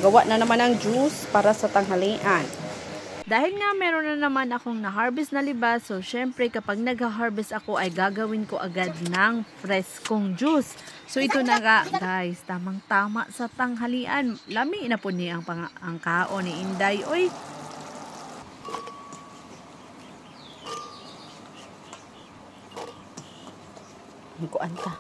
Gagawa na naman ng juice para sa tanghalian. Dahil nga meron na naman akong na-harvest na libas, so syempre kapag nag-harvest ako ay gagawin ko agad ng freskong juice. So ito na nga guys, tamang-tama sa tanghalian. Lami na po niya ang kaon ni Inday. Oy! Magkuan ka.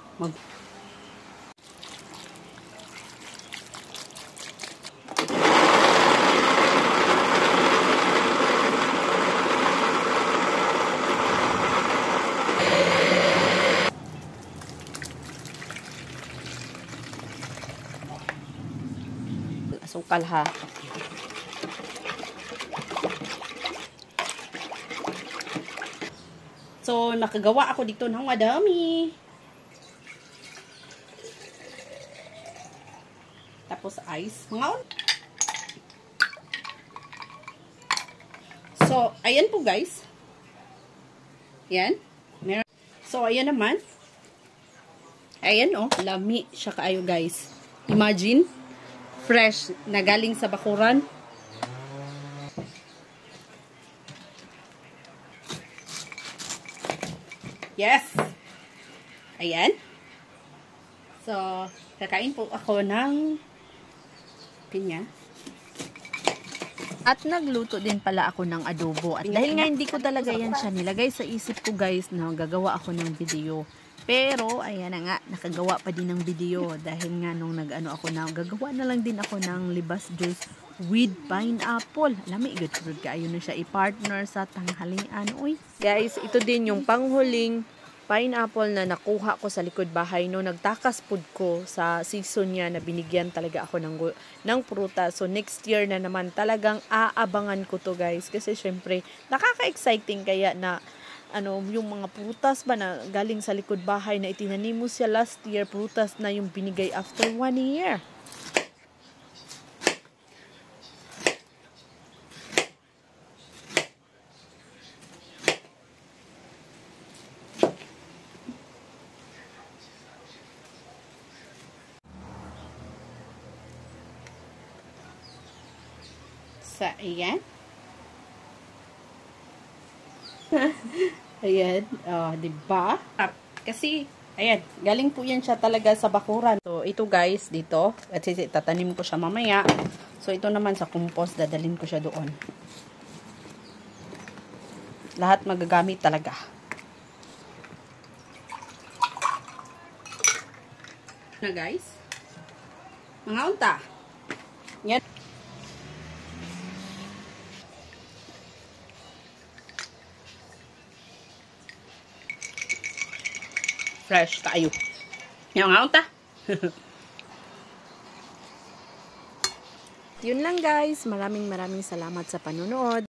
Asukal ha. So, nakagawa ako dito ng madami. Tapos ice. So, ayan po guys. Yan. So, ayan naman. Ayan oh. Lami siya kaayo guys. Imagine. Fresh na galing sa bakuran. Yes. Ayan. So, kakain po ako ng pinya. At nagluto din pala ako ng adobo. At dahil nga hindi ko talaga yan siya nilagay sa isip ko guys na gagawa ako ng video. Pero, ayan na nga, nakagawa pa din ng video. Dahil nga nung nag-ano ako na, gagawa na lang din ako ng libas juice with pineapple. Lami, good kayo na siya i-partner sa tanghalian. Uy, guys, ito din yung panghuling pineapple na nakuha ko sa likod bahay no, nagtakas food ko sa season niya na binigyan talaga ako ng prutas. So next year na naman talagang aabangan ko to guys kasi syempre nakaka-exciting kaya na yung mga prutas ba na galing sa likod bahay na itinanim mo siya last year, prutas na yung binigay after 1 year. So, ayan. Ayan. Diba? Kasi, ayan. Galing po yan siya talaga sa bakuran. So, ito guys, dito. At tatanim ko siya mamaya. So, ito naman sa compost. Dadalhin ko siya doon. Lahat magagamit talaga. Na guys. Mga unta. Yan. Fresh tayo. Yung nga unta. Yun lang guys. Maraming salamat sa panonood.